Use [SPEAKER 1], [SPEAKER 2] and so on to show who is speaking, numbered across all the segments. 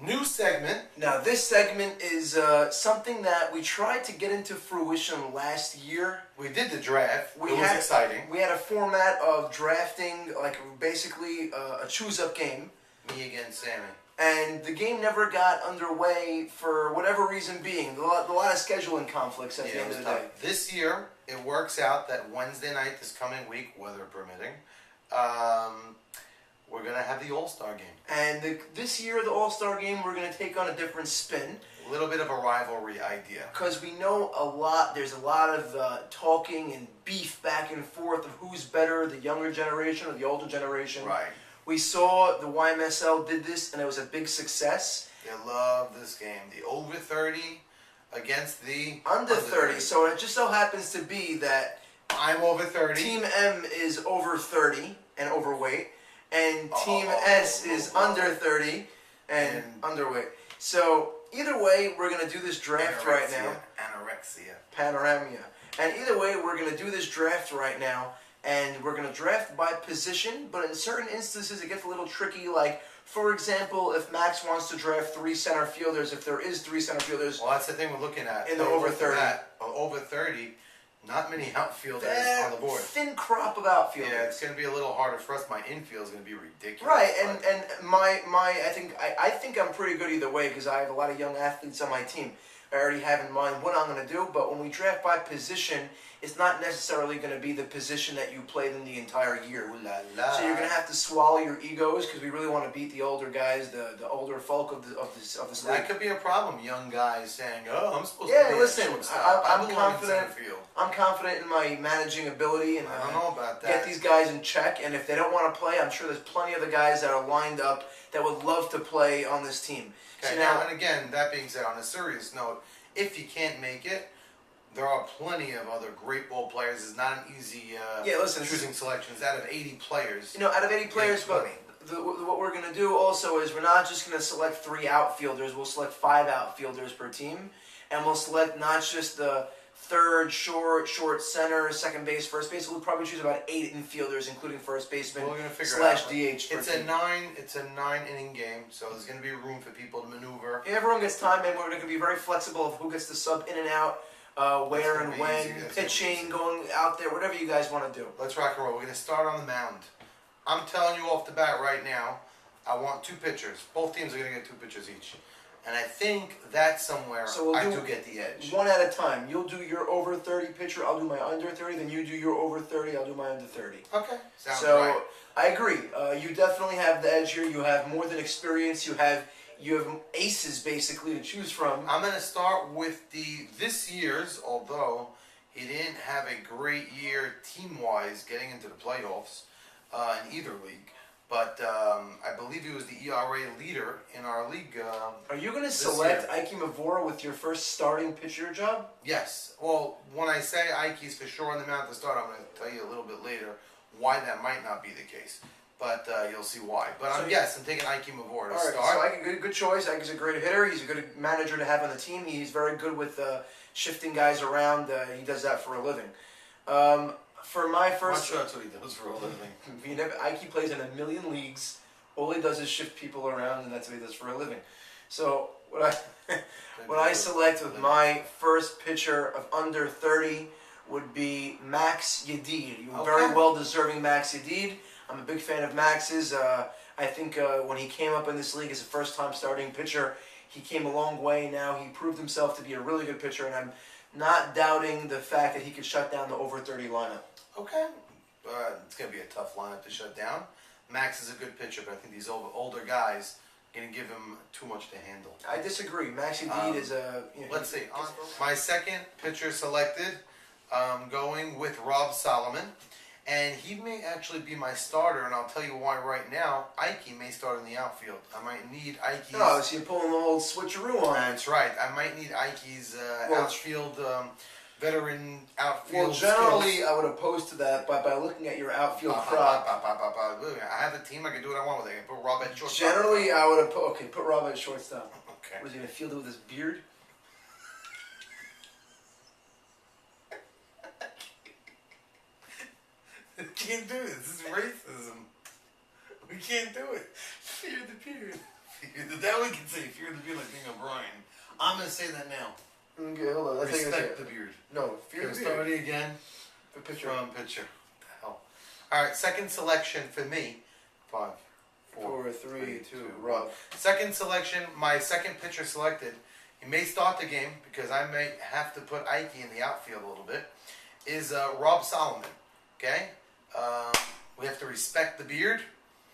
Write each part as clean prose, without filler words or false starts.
[SPEAKER 1] New segment.
[SPEAKER 2] Now, this segment is something that we tried to get into fruition last year.
[SPEAKER 1] We did the draft. It was exciting.
[SPEAKER 2] We had a format of drafting, like basically a choose-up game.
[SPEAKER 1] Me against Sammy.
[SPEAKER 2] And the game never got underway for whatever reason being. A lot of scheduling conflicts at the end of the day.
[SPEAKER 1] This year, it works out that Wednesday night this coming week, weather permitting, we're going to have the All-Star game.
[SPEAKER 2] And this year, the All-Star game, we're going to take on a different spin.
[SPEAKER 1] A little bit of a rivalry idea.
[SPEAKER 2] Because we know there's a lot of talking and beef back and forth of who's better, the younger generation or the older generation.
[SPEAKER 1] Right.
[SPEAKER 2] We saw the YMSL did this, and it was a big success.
[SPEAKER 1] They love this game. The over 30 against the
[SPEAKER 2] under 30. So it just so happens to be that
[SPEAKER 1] I'm over 30.
[SPEAKER 2] Team M is over 30 and overweight, and Team S is under 30 and underweight. So either way, we're going to do this draft right now. Panoramia. And either way, we're going to do this draft right now. And we're going to draft by position, but in certain instances it gets a little tricky. Like, for example, if Max wants to draft 3 center fielders, if there is 3 center fielders...
[SPEAKER 1] Well, that's the thing we're looking at.
[SPEAKER 2] In the over 30.
[SPEAKER 1] Over 30, not many outfielders on the board.
[SPEAKER 2] Thin crop of outfielders.
[SPEAKER 1] Yeah, it's going to be a little harder for us. My infield is going to be ridiculous.
[SPEAKER 2] Right, and I think I'm pretty good either way because I have a lot of young athletes on my team. I already have in mind what I'm going to do, but when we draft by position, it's not necessarily going to be the position that you played in the entire year.
[SPEAKER 1] Ooh la la.
[SPEAKER 2] So you're going to have to swallow your egos because we really want to beat the older guys, the older folk of this league.
[SPEAKER 1] That could be a problem. Young guys saying, "Oh, I'm supposed
[SPEAKER 2] to
[SPEAKER 1] be
[SPEAKER 2] listen, I'm confident.
[SPEAKER 1] In
[SPEAKER 2] I'm confident in my managing ability, and
[SPEAKER 1] I don't know about that.
[SPEAKER 2] Get these guys in check. And if they don't want to play, I'm sure there's plenty of the guys that are lined up that would love to play on this team.
[SPEAKER 1] Okay,
[SPEAKER 2] so now,
[SPEAKER 1] and again, that being said, on a serious note, if you can't make it, there are plenty of other great ball players. It's not an easy choosing selections out of 80 players.
[SPEAKER 2] Out of 80 players, but what we're going to do also is we're not just going to select 3 outfielders. We'll select 5 outfielders per team, and we'll select not just the third, short center, second base, first base. We'll probably choose about 8 infielders, including first baseman slash DH.
[SPEAKER 1] It's a 9-inning game, so there's going to be room for people to maneuver.
[SPEAKER 2] Yeah, everyone gets time, and we're going to be very flexible of who gets to sub in and out, where and when, pitching, going out there, whatever you guys want to do.
[SPEAKER 1] Let's rock and roll. We're going to start on the mound. I'm telling you off the bat right now, I want 2 pitchers. Both teams are going to get 2 pitchers each. And I think that somewhere I do get the edge.
[SPEAKER 2] One at a time. You'll do your over 30 pitcher, I'll do my under 30, then you do your over 30, I'll do my under 30.
[SPEAKER 1] Okay, sounds
[SPEAKER 2] so,
[SPEAKER 1] right.
[SPEAKER 2] I agree. You definitely have the edge here. You have more than experience. You have aces, basically, to choose from.
[SPEAKER 1] I'm going to start with this year's, although he didn't have a great year team-wise getting into the playoffs in either league. But I believe he was the ERA leader in our league.
[SPEAKER 2] Are you going to select Ike Mavora with your first starting pitcher job?
[SPEAKER 1] Yes. Well, when I say Ike's for sure on the mound to start, I'm going to tell you a little bit later why that might not be the case. But you'll see why. But I'm taking Ike Mavora to start.
[SPEAKER 2] So Ike, good choice. Ike is a great hitter. He's a good manager to have on the team. He's very good with shifting guys around. He does that for a living. For my first...
[SPEAKER 1] I'm sure that's what he does for a living.
[SPEAKER 2] Ike plays in 1,000,000 leagues. All he does is shift people around, and that's what he does for a living. So what I select with my first pitcher of under 30 would be Max Yedid. Very well-deserving Max Yedid. I'm a big fan of Max's. I think when he came up in this league as a first-time starting pitcher, he came a long way. Now he proved himself to be a really good pitcher, and I'm not doubting the fact that he could shut down the over 30 lineup.
[SPEAKER 1] Okay. It's going to be a tough lineup to shut down. Max is a good pitcher, but I think these older guys are going to give him too much to handle.
[SPEAKER 2] I disagree. Max Yedid is a...
[SPEAKER 1] let's see. My second pitcher selected, going with Rob Solomon. And he may actually be my starter, and I'll tell you why right now. Ike may start in the outfield. I might need Ike's...
[SPEAKER 2] Oh, so you're pulling the old switcheroo on.
[SPEAKER 1] That's right. I might need Ike's outfield... veteran outfield.
[SPEAKER 2] Well, generally,
[SPEAKER 1] skills.
[SPEAKER 2] I would oppose to that, but by looking at your outfield crop,
[SPEAKER 1] I have a team. I can do what I want with it. I can put Rob at shortstop.
[SPEAKER 2] Generally, I would put Rob at shortstop.
[SPEAKER 1] Okay.
[SPEAKER 2] Was he gonna field it with his beard?
[SPEAKER 1] We can't do this. This is racism. We can't do it. Fear the beard. That we can say, fear the beard like Daniel Bryan. I'm gonna say that now.
[SPEAKER 2] Okay, hold on. Let's take
[SPEAKER 1] Respect
[SPEAKER 2] a
[SPEAKER 1] the beard.
[SPEAKER 2] No, fear
[SPEAKER 1] Okay,
[SPEAKER 2] the
[SPEAKER 1] start
[SPEAKER 2] beard.
[SPEAKER 1] it again.
[SPEAKER 2] The picture.
[SPEAKER 1] From picture. What the hell? All right, second selection for me. 5,
[SPEAKER 2] 4, 3, 2, Rob.
[SPEAKER 1] Second selection, my second pitcher selected. He may start the game because I may have to put Ike in the outfield a little bit. Is Rob Solomon? Okay. We have to respect the beard.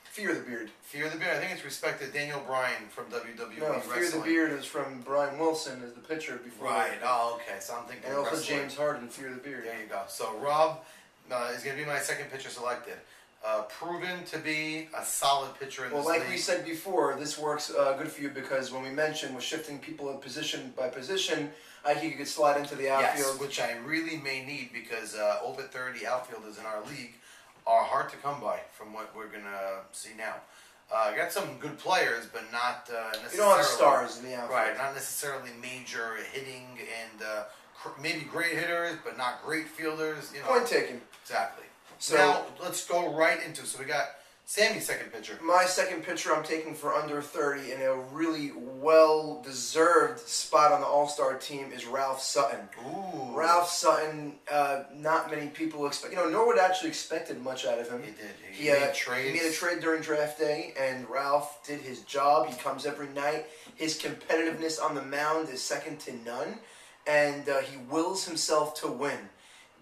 [SPEAKER 2] Fear the beard.
[SPEAKER 1] Fear the beard. I think it's respect to Daniel Bryan from WWE
[SPEAKER 2] No,
[SPEAKER 1] Wrestling.
[SPEAKER 2] Fear the Beard is from Brian Wilson as the pitcher before.
[SPEAKER 1] Right. Oh, okay. So I'm thinking.
[SPEAKER 2] And also
[SPEAKER 1] wrestling.
[SPEAKER 2] James Harden, Fear the Beard.
[SPEAKER 1] There you go. So Rob is going to be my second pitcher selected. Proven to be a solid pitcher in
[SPEAKER 2] Well,
[SPEAKER 1] this
[SPEAKER 2] like
[SPEAKER 1] league.
[SPEAKER 2] we said before, this works good for you because when we mentioned we're shifting people position by position, I think you could slide into the outfield.
[SPEAKER 1] Yes, which I really may need because over 30 outfielders in our league are hard to come by from what we're going to see now. I got some good players, but not necessarily.
[SPEAKER 2] You don't have stars in the outfield.
[SPEAKER 1] Right, not necessarily major hitting and maybe great hitters, but not great fielders. You know.
[SPEAKER 2] Point taken.
[SPEAKER 1] Exactly.
[SPEAKER 2] So
[SPEAKER 1] now let's go right into. So we got Sammy's second pitcher.
[SPEAKER 2] My second pitcher I'm taking for under 30 in a really well-deserved spot on the All-Star team is Ralph Sutton.
[SPEAKER 1] Ooh.
[SPEAKER 2] Ralph Sutton, not many people expect. Norwood actually expected much out of him.
[SPEAKER 1] He did.
[SPEAKER 2] He
[SPEAKER 1] made trades.
[SPEAKER 2] He made a trade during draft day, and Ralph did his job. He comes every night. His competitiveness on the mound is second to none, and he wills himself to win.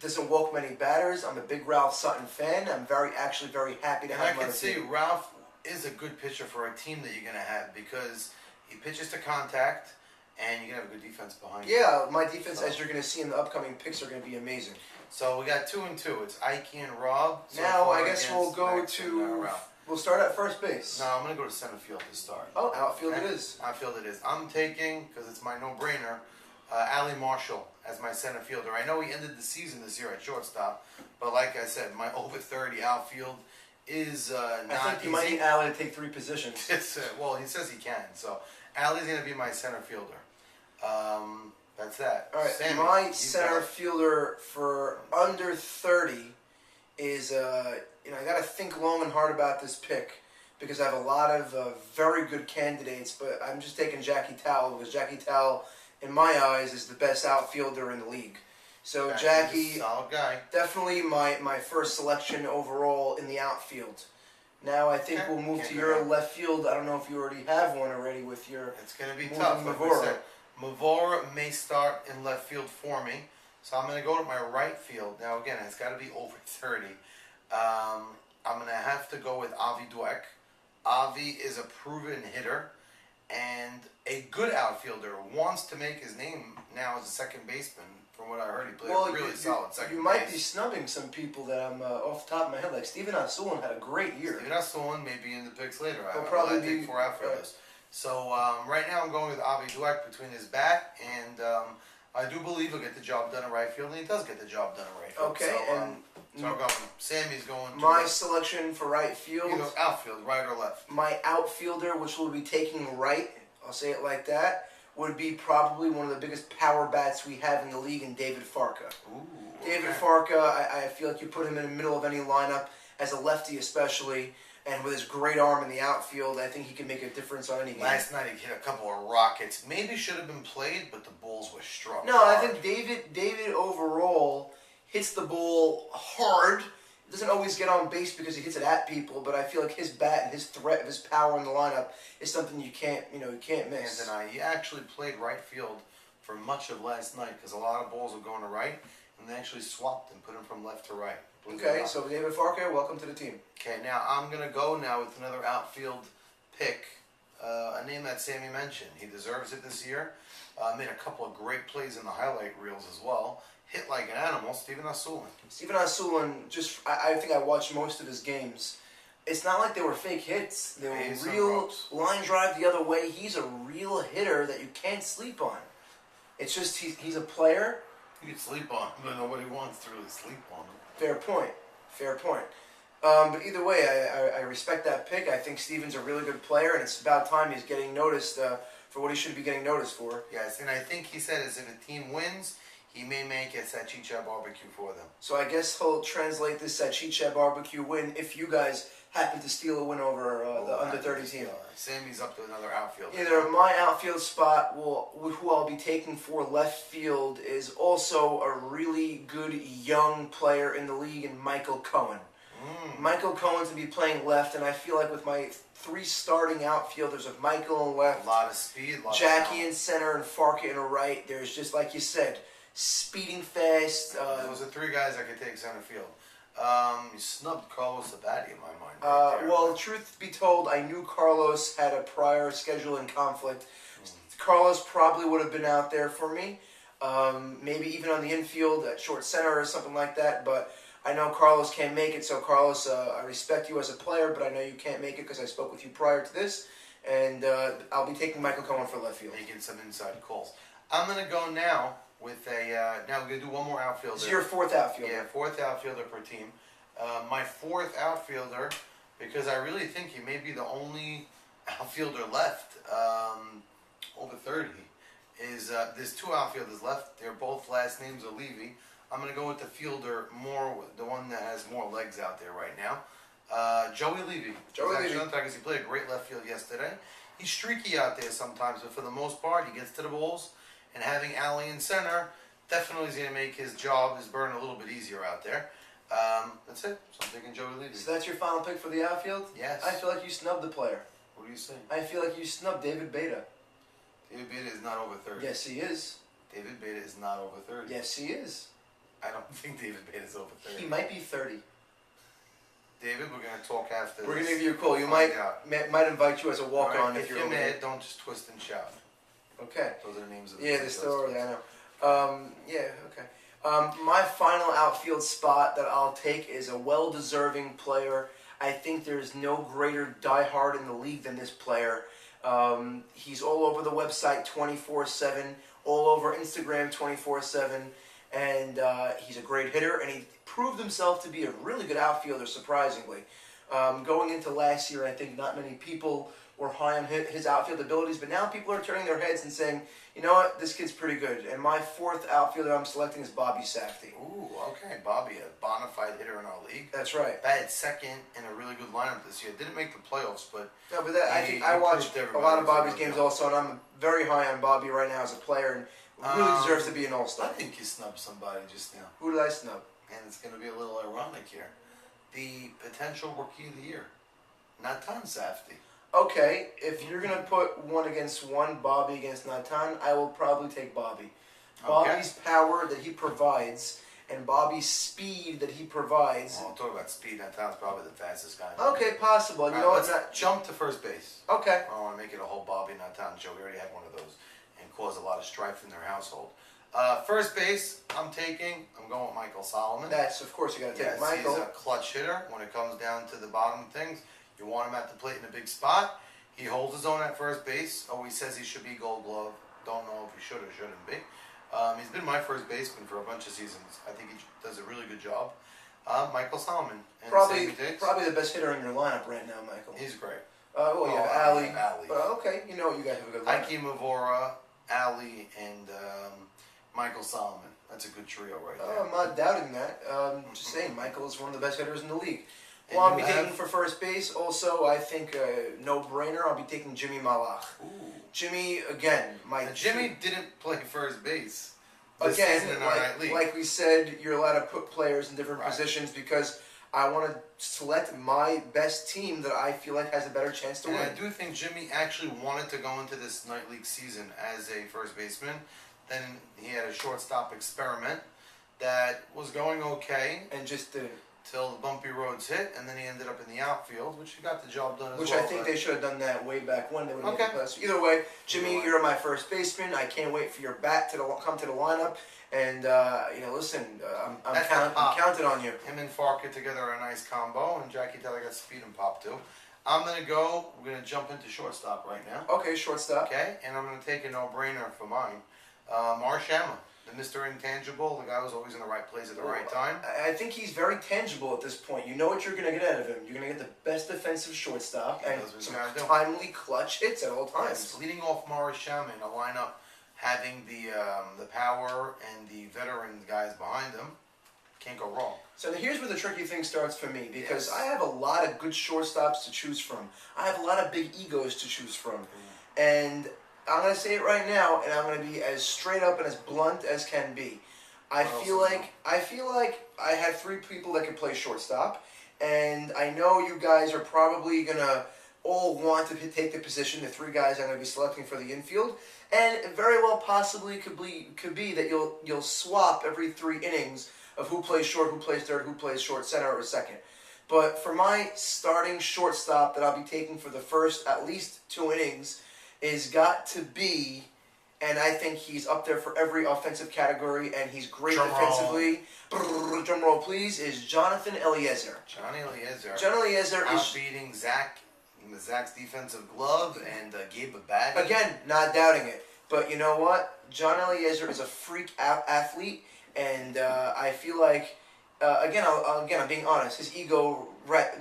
[SPEAKER 2] Doesn't walk many batters. I'm a big Ralph Sutton fan. I'm very happy to
[SPEAKER 1] And
[SPEAKER 2] have
[SPEAKER 1] I
[SPEAKER 2] him on
[SPEAKER 1] can
[SPEAKER 2] the
[SPEAKER 1] see
[SPEAKER 2] team.
[SPEAKER 1] Ralph is a good pitcher for a team that you're going to have because he pitches to contact, and you're going to have a good defense behind him.
[SPEAKER 2] Yeah, my defense,
[SPEAKER 1] So-
[SPEAKER 2] as you're going to see in the upcoming picks, are going to be amazing.
[SPEAKER 1] So we got 2 and 2. It's Ike and Rob. So
[SPEAKER 2] Now,
[SPEAKER 1] far
[SPEAKER 2] I guess we'll
[SPEAKER 1] against
[SPEAKER 2] go
[SPEAKER 1] Max and,
[SPEAKER 2] to...
[SPEAKER 1] Ralph.
[SPEAKER 2] We'll start at first base.
[SPEAKER 1] No, I'm going to go to center field to start.
[SPEAKER 2] Oh, outfield
[SPEAKER 1] Okay?
[SPEAKER 2] it is.
[SPEAKER 1] Outfield it is. I'm taking, because it's my no-brainer, Allie Marshall as my center fielder. I know he ended the season this year at shortstop, but like I said, my over 30 outfield is not
[SPEAKER 2] I think you
[SPEAKER 1] easy.
[SPEAKER 2] might need Allie to take 3 positions.
[SPEAKER 1] It's well, he says he can. So Allie's going to be my center fielder. That's that.
[SPEAKER 2] All right,
[SPEAKER 1] Sammy,
[SPEAKER 2] my
[SPEAKER 1] you
[SPEAKER 2] center
[SPEAKER 1] got it.
[SPEAKER 2] fielder for under 30 is, I got to think long and hard about this pick because I have a lot of very good candidates, but I'm just taking Jackie Towell because Jackie Towell, in my eyes, is the best outfielder in the league. So
[SPEAKER 1] Jackie's
[SPEAKER 2] Jackie,
[SPEAKER 1] a solid guy.
[SPEAKER 2] definitely my first selection overall in the outfield. Now I think
[SPEAKER 1] Okay,
[SPEAKER 2] we'll move
[SPEAKER 1] can't
[SPEAKER 2] to
[SPEAKER 1] go
[SPEAKER 2] your
[SPEAKER 1] wrong.
[SPEAKER 2] left field. I don't know if you already have one already with your...
[SPEAKER 1] It's going to be
[SPEAKER 2] Moving
[SPEAKER 1] tough. Like we
[SPEAKER 2] Mavora.
[SPEAKER 1] said, Mavora may start in left field for me, so I'm going to go to my right field. Now again, it's got to be over 30. I'm going to have to go with Avi Dweck. Avi is a proven hitter and a good outfielder. Wants to make his name now as a second baseman. From what I heard, he played a really solid second
[SPEAKER 2] you might
[SPEAKER 1] base.
[SPEAKER 2] be snubbing some people that I'm off the top of my head. Like Steven Asulin had a great year.
[SPEAKER 1] Steven Asulin may be in the picks later.
[SPEAKER 2] He'll
[SPEAKER 1] I'll
[SPEAKER 2] probably
[SPEAKER 1] take
[SPEAKER 2] be-
[SPEAKER 1] 4 outfielders. So right now I'm going with Avi Dweck between his bat, and I do believe he'll get the job done in right field, and he does get the job done in right field.
[SPEAKER 2] Okay,
[SPEAKER 1] so,
[SPEAKER 2] and
[SPEAKER 1] so I'm going. Sammy's going to
[SPEAKER 2] my
[SPEAKER 1] left.
[SPEAKER 2] selection for right field,
[SPEAKER 1] Either outfield, right or left.
[SPEAKER 2] my outfielder, which will be taking right, I'll say it like that, would be probably one of the biggest power bats we have in the league in David Farka.
[SPEAKER 1] Ooh,
[SPEAKER 2] David
[SPEAKER 1] okay.
[SPEAKER 2] Farka, I feel like you put him in the middle of any lineup, as a lefty especially, and with his great arm in the outfield, I think he can make a difference on any game.
[SPEAKER 1] Last night he hit a couple of rockets. Maybe should have been played, but the balls were struck.
[SPEAKER 2] No, I
[SPEAKER 1] hard.
[SPEAKER 2] think David overall hits the ball hard. Doesn't always get on base because he hits it at people, but I feel like his bat and his threat of his power in the lineup is something you can't miss.
[SPEAKER 1] And he actually played right field for much of last night because a lot of balls were going to right, and they actually swapped and put him from left to right. Believe it or
[SPEAKER 2] Okay,
[SPEAKER 1] not.
[SPEAKER 2] so David Farka, welcome to the team.
[SPEAKER 1] Okay, now I'm going to go now with another outfield pick, a name that Sammy mentioned. He deserves it this year. Made a couple of great plays in the highlight reels as well. Hit like an animal, Steven Asulin.
[SPEAKER 2] Steven Asulin, I think I watched most of his games. It's not like they were fake hits. They were
[SPEAKER 1] He's some
[SPEAKER 2] real
[SPEAKER 1] ropes.
[SPEAKER 2] line drive the other way. He's a real hitter that you can't sleep on. It's just he's a player.
[SPEAKER 1] You can sleep on him, but nobody wants to really sleep on him.
[SPEAKER 2] Fair point. Fair point. But either way, I respect that pick. I think Steven's a really good player, and it's about time he's getting noticed for what he should be getting noticed for.
[SPEAKER 1] Yes, and I think he said is if a team wins, he may make a salchicha barbecue for them.
[SPEAKER 2] So I guess he'll translate this Salchicha barbecue win if you guys happen to steal a win over the under 30 team.
[SPEAKER 1] Sammy's up to another outfield.
[SPEAKER 2] Either my outfield spot who I'll be taking for left field is also a really good young player in the league, and Michael Cohen. Michael Cohen's to be playing left, and I feel like with my 3 starting outfielders of Michael in left,
[SPEAKER 1] A lot of speed, a lot
[SPEAKER 2] Jackie
[SPEAKER 1] of
[SPEAKER 2] in center, and Farka in right, there's just, like you said, speeding fast.
[SPEAKER 1] Those are 3 guys I could take center field. You snubbed Carlos Abadi in my mind. Right there.
[SPEAKER 2] Well, truth be told, I knew Carlos had a prior scheduling conflict. Carlos probably would have been out there for me, maybe even on the infield at short center or something like that, but I know Carlos can't make it, so Carlos, I respect you as a player, but I know you can't make it because I spoke with you prior to this, and I'll be taking Michael Cohen for left field.
[SPEAKER 1] Making some inside calls. I'm going to go now with now we're going to do one more outfielder.
[SPEAKER 2] This is your 4th outfielder.
[SPEAKER 1] Yeah, 4th outfielder per team. My 4th outfielder, because I really think he may be the only outfielder left over 30, is there's 2 outfielders left. They're both last names are Levy. I'm going to go with the fielder the one that has more legs out there right now. Joey Levy.
[SPEAKER 2] Joey Levy.
[SPEAKER 1] Because he played a great left field yesterday. He's streaky out there sometimes, but for the most part, he gets to the balls. And having Allie in center definitely is going to make his burn a little bit easier out there. That's it. So I'm taking Joey Levy.
[SPEAKER 2] So that's your final pick for the outfield?
[SPEAKER 1] Yes.
[SPEAKER 2] I feel like you snubbed the player.
[SPEAKER 1] What do you say?
[SPEAKER 2] I feel like you snubbed David Beta.
[SPEAKER 1] David Beta is not over 30.
[SPEAKER 2] Yes, he is.
[SPEAKER 1] David Beta is not over 30.
[SPEAKER 2] Yes, he is.
[SPEAKER 1] I don't think David Beta is over 30.
[SPEAKER 2] He might be 30.
[SPEAKER 1] David, we're going to talk after
[SPEAKER 2] We're
[SPEAKER 1] this.
[SPEAKER 2] going to give you a call. You
[SPEAKER 1] Find
[SPEAKER 2] might
[SPEAKER 1] out.
[SPEAKER 2] might invite you as a walk-on
[SPEAKER 1] All right,
[SPEAKER 2] if
[SPEAKER 1] if
[SPEAKER 2] you're
[SPEAKER 1] you're
[SPEAKER 2] over
[SPEAKER 1] mad,
[SPEAKER 2] there.
[SPEAKER 1] don't just twist and shout.
[SPEAKER 2] Okay.
[SPEAKER 1] Those are the names of the
[SPEAKER 2] Yeah, they're
[SPEAKER 1] those
[SPEAKER 2] still over
[SPEAKER 1] kids.
[SPEAKER 2] there, I know. Yeah, okay. My final outfield spot that I'll take is a well-deserving player. I think there's no greater diehard in the league than this player. He's all over the website 24/7, all over Instagram 24/7, and he's a great hitter, and he proved himself to be a really good outfielder, surprisingly. Going into last year, I think not many people were high on his outfield abilities, but now people are turning their heads and saying, you know what, this kid's pretty good. And my 4th outfielder I'm selecting is Bobby Safdie.
[SPEAKER 1] Ooh, okay. Bobby, a bona fide hitter in our league.
[SPEAKER 2] That's right.
[SPEAKER 1] Batted second in a really good lineup this year. Didn't make the playoffs, but
[SPEAKER 2] No, but I think I watched a lot of Bobby's games also, and I'm very high on Bobby right now as a player, and really deserves to be an
[SPEAKER 1] I
[SPEAKER 2] all-star.
[SPEAKER 1] think you snubbed somebody just now.
[SPEAKER 2] Who did I snub?
[SPEAKER 1] And it's going to be a little ironic here. The potential rookie of the year, Natan Safdie.
[SPEAKER 2] Okay, if you're going to put 1 against 1, Bobby against Natan, I will probably take Bobby. Bobby's power that he provides and Bobby's speed that he provides.
[SPEAKER 1] Well, talk about speed. Natan's probably the fastest guy.
[SPEAKER 2] Okay, possible. You know
[SPEAKER 1] let's
[SPEAKER 2] what?
[SPEAKER 1] jump to first base.
[SPEAKER 2] Okay.
[SPEAKER 1] I don't want to make it a whole Bobby Natan show. We already had one of those and caused a lot of strife in their household. First base, I'm going with Michael Solomon.
[SPEAKER 2] That's, of course, you got to take
[SPEAKER 1] Yes,
[SPEAKER 2] Michael.
[SPEAKER 1] he's a clutch hitter when it comes down to the bottom of things. You want him at the plate in a big spot. He holds his own at first base. Always says he should be Gold Glove. Don't know if he should or shouldn't be. He's been my first baseman for a bunch of seasons. I think he does a really good job. Michael Solomon. And
[SPEAKER 2] Probably
[SPEAKER 1] Sammy
[SPEAKER 2] the best hitter in your lineup right now, Michael.
[SPEAKER 1] He's great.
[SPEAKER 2] Well, you have
[SPEAKER 1] I
[SPEAKER 2] Ali.
[SPEAKER 1] have Ali.
[SPEAKER 2] Okay, you know you guys have a good lineup.
[SPEAKER 1] Ike Mavora, Ali, and Michael Solomon. That's a good trio right there.
[SPEAKER 2] I'm not doubting that. Just saying, Michael is one of the best hitters in the league.
[SPEAKER 1] And
[SPEAKER 2] Well, I'll
[SPEAKER 1] you
[SPEAKER 2] be taking
[SPEAKER 1] have-
[SPEAKER 2] for first base. Also, I think no-brainer. I'll be taking Jimmy Malach.
[SPEAKER 1] Ooh.
[SPEAKER 2] Jimmy, again,
[SPEAKER 1] Now, Jimmy didn't play first base. This
[SPEAKER 2] Again,
[SPEAKER 1] season in our night league.
[SPEAKER 2] like we said, you're allowed to put players in different
[SPEAKER 1] Right.
[SPEAKER 2] positions because I want to select my best team that I feel like has a better chance to
[SPEAKER 1] And I
[SPEAKER 2] win.
[SPEAKER 1] do think Jimmy actually wanted to go into this night league season as a first baseman. Then he had a shortstop experiment that was going okay
[SPEAKER 2] And just didn't.
[SPEAKER 1] till the bumpy roads hit, and then he ended up in the outfield, which he got the job done as
[SPEAKER 2] Which
[SPEAKER 1] well.
[SPEAKER 2] I think they should have done that way back when they would have
[SPEAKER 1] Okay.
[SPEAKER 2] made the playoffs. Either way, Jimmy,
[SPEAKER 1] Either way.
[SPEAKER 2] you're my first baseman. I can't wait for your bat to come to the lineup. And listen, I'm
[SPEAKER 1] That's the pop.
[SPEAKER 2] counting on you.
[SPEAKER 1] Him and Farker together are a nice combo, and Jackie Teller got speed and pop too. We're gonna jump into shortstop right now.
[SPEAKER 2] Okay, shortstop.
[SPEAKER 1] Okay, and I'm gonna take a no-brainer for mine. Marsh Hammer, the Mr. Intangible, the guy who's always in the right place at the right time.
[SPEAKER 2] I think he's very tangible at this point. You know what you're going to get out of him. You're going to get the best defensive shortstop
[SPEAKER 1] He
[SPEAKER 2] and
[SPEAKER 1] knows what he's
[SPEAKER 2] some
[SPEAKER 1] gotta do.
[SPEAKER 2] timely clutch hits at all
[SPEAKER 1] Yes,
[SPEAKER 2] times.
[SPEAKER 1] leading off Morris Hammer in a lineup having the power and the veteran guys behind him, can't go wrong.
[SPEAKER 2] So here's where the tricky thing starts for me, because
[SPEAKER 1] Yes.
[SPEAKER 2] I have a lot of good shortstops to choose from. I have a lot of big egos to choose from. And I'm going to say it right now, and I'm going to be as straight up and as blunt as can be. I
[SPEAKER 1] What
[SPEAKER 2] feel
[SPEAKER 1] else is
[SPEAKER 2] like I have three people that can play shortstop, and I know you guys are probably going to all want to take the position, the three guys I'm going to be selecting for the infield, and it very well possibly could be that you'll swap every 3 innings of who plays short, who plays third, who plays short, center, or second. But for my starting shortstop that I'll be taking for the first at least 2 innings is got to be, and I think he's up there for every offensive category, and he's great
[SPEAKER 1] Drum roll.
[SPEAKER 2] defensively. Brrr, drum roll, please. Is Jonathan Eliezer.
[SPEAKER 1] Johnny Eliezer.
[SPEAKER 2] Jonathan Eliezer is,
[SPEAKER 1] outbeating Zach's defensive glove and Gabe Abadi.
[SPEAKER 2] again, not doubting it. But you know what? John Eliezer is a freak athlete, and I feel like, again, I'm being honest. His ego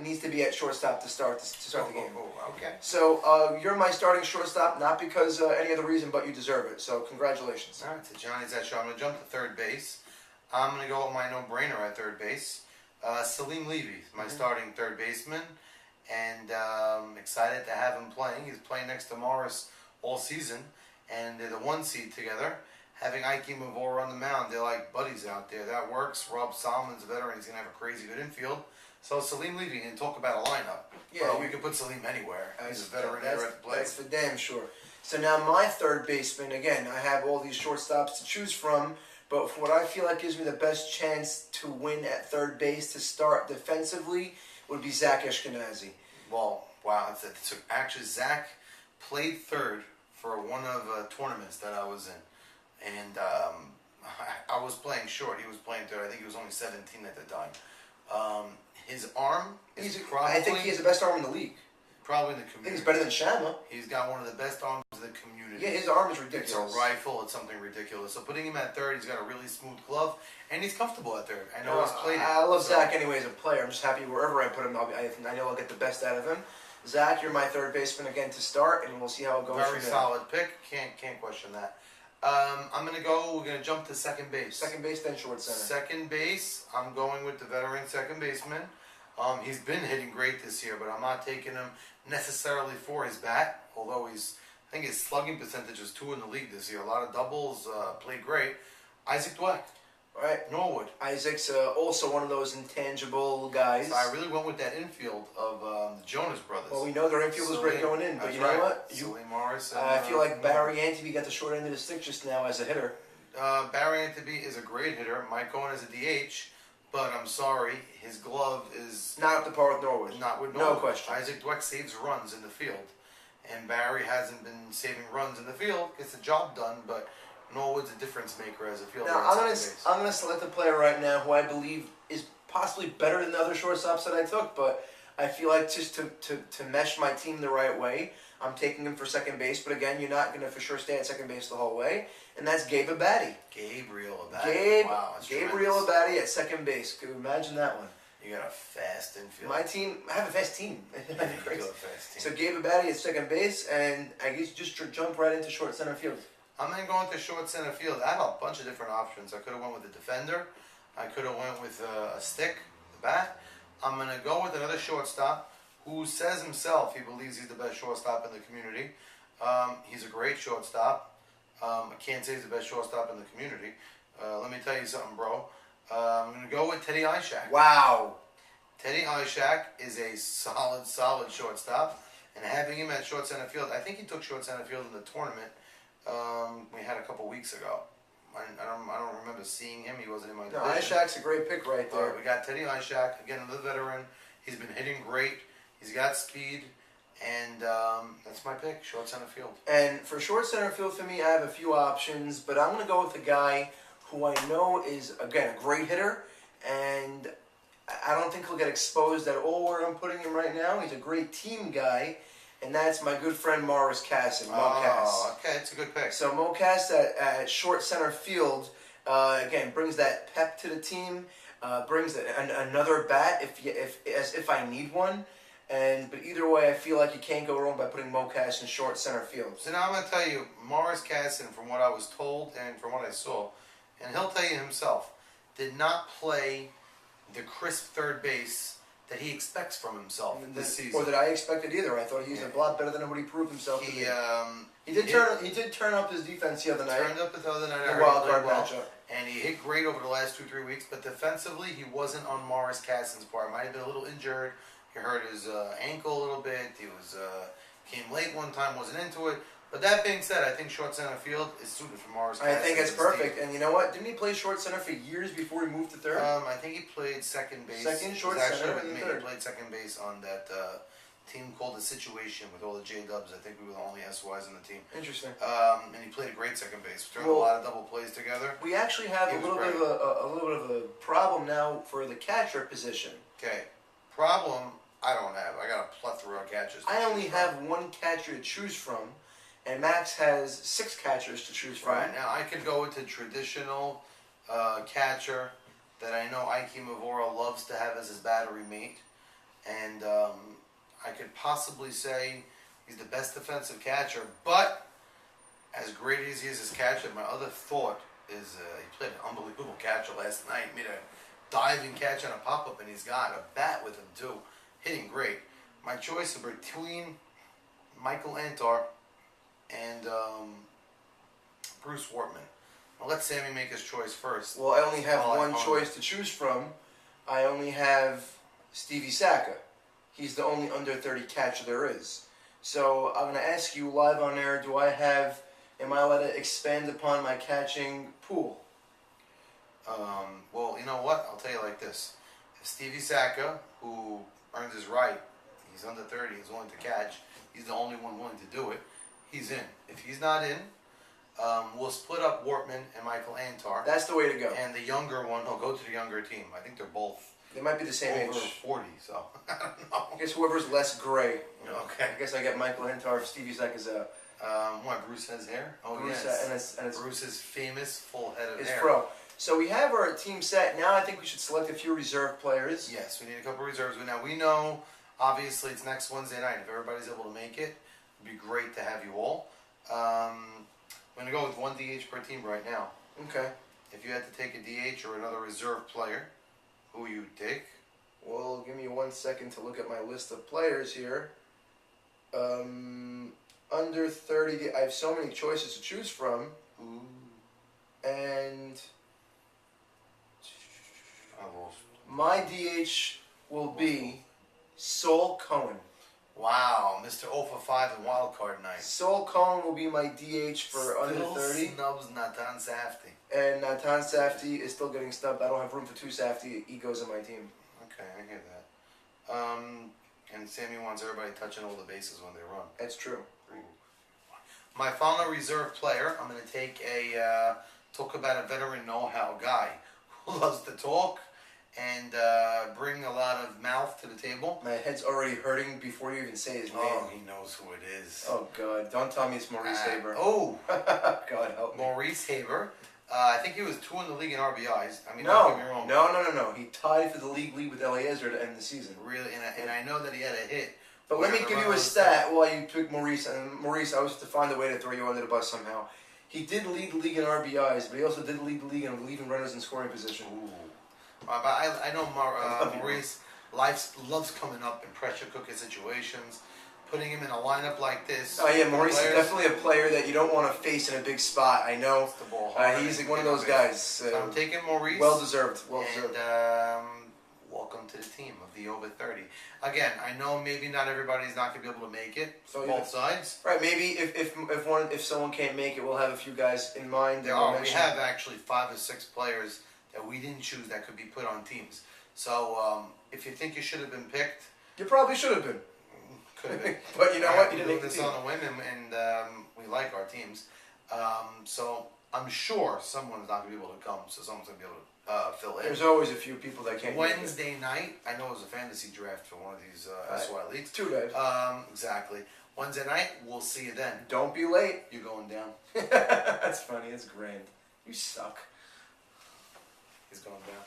[SPEAKER 2] needs to be at shortstop to start the game.
[SPEAKER 1] Okay.
[SPEAKER 2] So you're my starting shortstop, not because any other reason, but you deserve it. So congratulations.
[SPEAKER 1] All right, so Johnny's that show. I'm going to jump to third base. I'm going to go with my no-brainer at third base. Salim Levy, my starting third baseman, and excited to have him playing. He's playing next to Morris all season, and they're the 1 seed together. Having Ike Mavora on the mound, they're like buddies out there. That works. Rob Solomon's a veteran. He's going to have a crazy good infield. So Salim Levy, and talk about a lineup.
[SPEAKER 2] Yeah,
[SPEAKER 1] well, you can put Salim anywhere. He's a veteran here at the plate.
[SPEAKER 2] That's for damn sure. So now my third baseman, again, I have all these shortstops to choose from, but what I feel like gives me the best chance to win at third base to start defensively would be Zach Ashkenazi.
[SPEAKER 1] Well, wow. So actually, Zach played third for one of the tournaments that I was in. And I was playing short. He was playing third. I think he was only 17 at the time. His arm is probably...
[SPEAKER 2] I think he has the best arm in the league.
[SPEAKER 1] Probably in the
[SPEAKER 2] I think
[SPEAKER 1] community.
[SPEAKER 2] he's better than Shama.
[SPEAKER 1] He's got one of the best arms in the community.
[SPEAKER 2] Yeah, his arm is
[SPEAKER 1] It's
[SPEAKER 2] ridiculous.
[SPEAKER 1] a rifle. It's something ridiculous. So putting him at third, he's got a really smooth glove, and he's comfortable at third. I know he's played it.
[SPEAKER 2] I love
[SPEAKER 1] so-
[SPEAKER 2] Zach anyway as a player. I'm just happy wherever I put him, I know I'll get the best out of him. Zach, you're my third baseman again to start, and we'll see how it goes
[SPEAKER 1] Very
[SPEAKER 2] from there.
[SPEAKER 1] solid pick. Can't question that. We're gonna jump to second base.
[SPEAKER 2] Second base, then short center.
[SPEAKER 1] Second base, I'm going with the veteran second baseman. He's been hitting great this year, but I'm not taking him necessarily for his bat. Although I think his slugging percentage is 2 in the league this year. A lot of doubles, played great. Isaac Dweck,
[SPEAKER 2] All right.
[SPEAKER 1] Norwood.
[SPEAKER 2] Isaac's also one of those intangible guys.
[SPEAKER 1] So I really went with that infield of the Jonas brothers.
[SPEAKER 2] Well, we know their infield was great going in, but
[SPEAKER 1] That's
[SPEAKER 2] you know
[SPEAKER 1] right.
[SPEAKER 2] what?
[SPEAKER 1] Salim Morris. And,
[SPEAKER 2] I feel like Barry Anteby got the short end of the stick just now as a hitter.
[SPEAKER 1] Barry Anteby is a great hitter. Mike Cohen is a DH, but I'm sorry, his glove is
[SPEAKER 2] Not up to par with Norwood.
[SPEAKER 1] not with
[SPEAKER 2] No
[SPEAKER 1] Norwood.
[SPEAKER 2] question.
[SPEAKER 1] Isaac Dweck saves runs in the field, and Barry hasn't been saving runs in the field. Gets the job done, but Norwood's a difference maker as a fielder.
[SPEAKER 2] Now
[SPEAKER 1] at second base.
[SPEAKER 2] I'm gonna select a player right now who I believe is possibly better than the other shortstops that I took, but I feel like just to mesh my team the right way, I'm taking him for second base. But again, you're not gonna for sure stay at second base the whole way, and that's Gabe Abadi.
[SPEAKER 1] Gabriel Abadi. Wow, that's
[SPEAKER 2] Gabriel
[SPEAKER 1] tremendous.
[SPEAKER 2] Abadi at second base. Could you imagine that one?
[SPEAKER 1] You got a fast infield.
[SPEAKER 2] My team, I have a fast team.
[SPEAKER 1] You got a fast team.
[SPEAKER 2] So Gabe Abadi at second base, and I guess just jump right into short center field.
[SPEAKER 1] I'm then going to short center field. I have a bunch of different options. I could have went with a defender. I could have went with a stick, the bat. I'm going to go with another shortstop who says himself he believes he's the best shortstop in the community. He's a great shortstop. I can't say he's the best shortstop in the community. Let me tell you something, bro. I'm going to go with Teddy Ishak.
[SPEAKER 2] Wow.
[SPEAKER 1] Teddy Ishak is a solid shortstop. And having him at short center field, I think he took short center field in the tournament we had a couple weeks ago. I don't remember seeing him. He wasn't in my
[SPEAKER 2] No,
[SPEAKER 1] division.
[SPEAKER 2] Ishak's a great pick right
[SPEAKER 1] All right,
[SPEAKER 2] there.
[SPEAKER 1] we got Teddy Ishak, again, another veteran. He's been hitting great. He's got speed. And that's my pick, short center field.
[SPEAKER 2] And for short center field for me, I have a few options, but I'm going to go with a guy who I know is, again, a great hitter, and I don't think he'll get exposed at all where I'm putting him right now. He's a great team guy, and that's my good friend Morris Casson, Mo Cass.
[SPEAKER 1] Oh, okay, it's a good pick.
[SPEAKER 2] So Mo Cass at short center field, again, brings that pep to the team, brings another bat if I need one. But either way, I feel like you can't go wrong by putting Mo Cash in short center field.
[SPEAKER 1] So now I'm going to tell you, Morris Casson, from what I was told and from what I saw, and he'll tell you himself, did not play the crisp third base that he expects from himself this season.
[SPEAKER 2] Or that I expected either. I thought he was a lot better than what he proved himself to be. He did turn up his defense the other night.
[SPEAKER 1] Turned up the other night.
[SPEAKER 2] The wild card matchup.
[SPEAKER 1] And he hit great over the last 2-3 weeks, but defensively he wasn't on Morris Casson's part. Might have been a little injured. He hurt his ankle a little bit. He was came late one time, wasn't into it. But that being said, I think short center field is suited for Morris Casson.
[SPEAKER 2] I think it's perfect. And you know what? Didn't he play short center for years before he moved to third?
[SPEAKER 1] I think he played second base.
[SPEAKER 2] Second, short center, and third.
[SPEAKER 1] He played second base on that team called The Situation with all the J-Dubs. I think we were the only SYs on the team.
[SPEAKER 2] Interesting.
[SPEAKER 1] And he played a great second base. We threw a lot of double plays together.
[SPEAKER 2] We actually have a little bit of a problem now for the catcher position.
[SPEAKER 1] Okay. Problem I don't have. I got a plethora of catchers.
[SPEAKER 2] I only have one catcher to choose from, and Max has 6 catchers to choose from.
[SPEAKER 1] Right. Now I could go with the traditional catcher that I know Ike Mavora loves to have as his battery mate. And I could possibly say he's the best defensive catcher, but as great as he is as catcher, my other thought is he played an unbelievable catcher last night. Made a diving catch on a pop-up, and he's got a bat with him too, hitting great. My choice is between Michael Antar and Bruce Wortman. Now let Sammy make his choice first.
[SPEAKER 2] Well, I only have one choice to choose from. I only have Stevie Sacca. He's the only under 30 catcher there is. So I'm going to ask you live on air, am I allowed to expand upon my catching pool?
[SPEAKER 1] Well, you know what? I'll tell you like this. If Stevie Sacca, who earns his right, he's under 30, he's willing to catch, he's the only one willing to do it, he's in. If he's not in, we'll split up Wortman and Michael Antar.
[SPEAKER 2] That's the way to go.
[SPEAKER 1] And the younger one, he'll go to the younger team. I think they're both
[SPEAKER 2] they might be the same
[SPEAKER 1] over
[SPEAKER 2] age.
[SPEAKER 1] 40, so I don't know.
[SPEAKER 2] I guess whoever's less gray.
[SPEAKER 1] Okay.
[SPEAKER 2] I guess I get Michael Antar if Stevie Sacca's out.
[SPEAKER 1] What, Bruce has hair? Oh,
[SPEAKER 2] Bruce,
[SPEAKER 1] yes.
[SPEAKER 2] And it's
[SPEAKER 1] Bruce's famous full head of
[SPEAKER 2] his
[SPEAKER 1] hair.
[SPEAKER 2] fro. So we have our team set. Now I think we should select a few reserve players.
[SPEAKER 1] Yes, we need a couple of reserves. Now we know, obviously, it's next Wednesday night. If everybody's able to make it, it'd be great to have you all. I'm going to go with one DH per team right now.
[SPEAKER 2] Okay.
[SPEAKER 1] If you had to take a DH or another reserve player, who you would take?
[SPEAKER 2] Well, give me 1 second to look at my list of players here. Under 30, I have so many choices to choose from.
[SPEAKER 1] Ooh.
[SPEAKER 2] And
[SPEAKER 1] I lost.
[SPEAKER 2] my DH will be Saul Cohen.
[SPEAKER 1] Wow, Mr. 0 for 5 in wild card night.
[SPEAKER 2] Saul Cohen will be my DH for
[SPEAKER 1] Still
[SPEAKER 2] under 30.
[SPEAKER 1] snubs Natan Safdie.
[SPEAKER 2] And Natan Safdie is still getting stubbed. I don't have room for 2 Safdie egos on my team.
[SPEAKER 1] Okay, I hear that. And Sammy wants everybody touching all the bases when they run.
[SPEAKER 2] That's true.
[SPEAKER 1] My final reserve player, I'm going to take talk about a veteran know-how guy who loves to talk and bring a lot of mouth to the table.
[SPEAKER 2] My head's already hurting before you even say his name.
[SPEAKER 1] Oh, he knows who it is.
[SPEAKER 2] Oh, God. Don't tell me it's Maurice Haber.
[SPEAKER 1] Oh,
[SPEAKER 2] God help me.
[SPEAKER 1] Maurice Haber. I think he was 2 in the league in RBIs. I mean,
[SPEAKER 2] No.
[SPEAKER 1] don't get me wrong.
[SPEAKER 2] No. He tied for the league with Eliezer to end the season.
[SPEAKER 1] Really, and I know that he had a hit.
[SPEAKER 2] But let me give you a stat while you took Maurice. And Maurice, I was to find a way to throw you under the bus somehow. He did lead the league in RBIs, but he also did lead the league in leaving runners in scoring position.
[SPEAKER 1] Ooh. But I know Maurice loves coming up in pressure cooker situations, putting him in a lineup like this.
[SPEAKER 2] Oh yeah, Maurice is definitely a player that you don't want to face in a big spot. I know.
[SPEAKER 1] The ball hard
[SPEAKER 2] He's one of those guys.
[SPEAKER 1] So I'm taking Maurice.
[SPEAKER 2] Well deserved.
[SPEAKER 1] And welcome to the team of the over 30. Again, I know maybe not everybody's not going to be able to make it. So both sides.
[SPEAKER 2] Right. Maybe if someone can't make it, we'll have a few guys in mind.
[SPEAKER 1] We have actually 5 or 6 players that we didn't choose that could be put on teams. So if you think you should have been picked,
[SPEAKER 2] you probably should have been.
[SPEAKER 1] Could have been.
[SPEAKER 2] But you know what? You
[SPEAKER 1] didn't
[SPEAKER 2] didn't
[SPEAKER 1] make this on a whim, and we like our teams. So I'm sure someone's not going to be able to come. So someone's going to be able to fill in.
[SPEAKER 2] There's always a few people that can't.
[SPEAKER 1] Wednesday night, I know it was a fantasy draft for one of these SY leagues.
[SPEAKER 2] Too bad.
[SPEAKER 1] Exactly. Wednesday night, we'll see you then.
[SPEAKER 2] Don't be late.
[SPEAKER 1] You're going down.
[SPEAKER 2] That's funny. It's grand. You suck.
[SPEAKER 1] He's going down.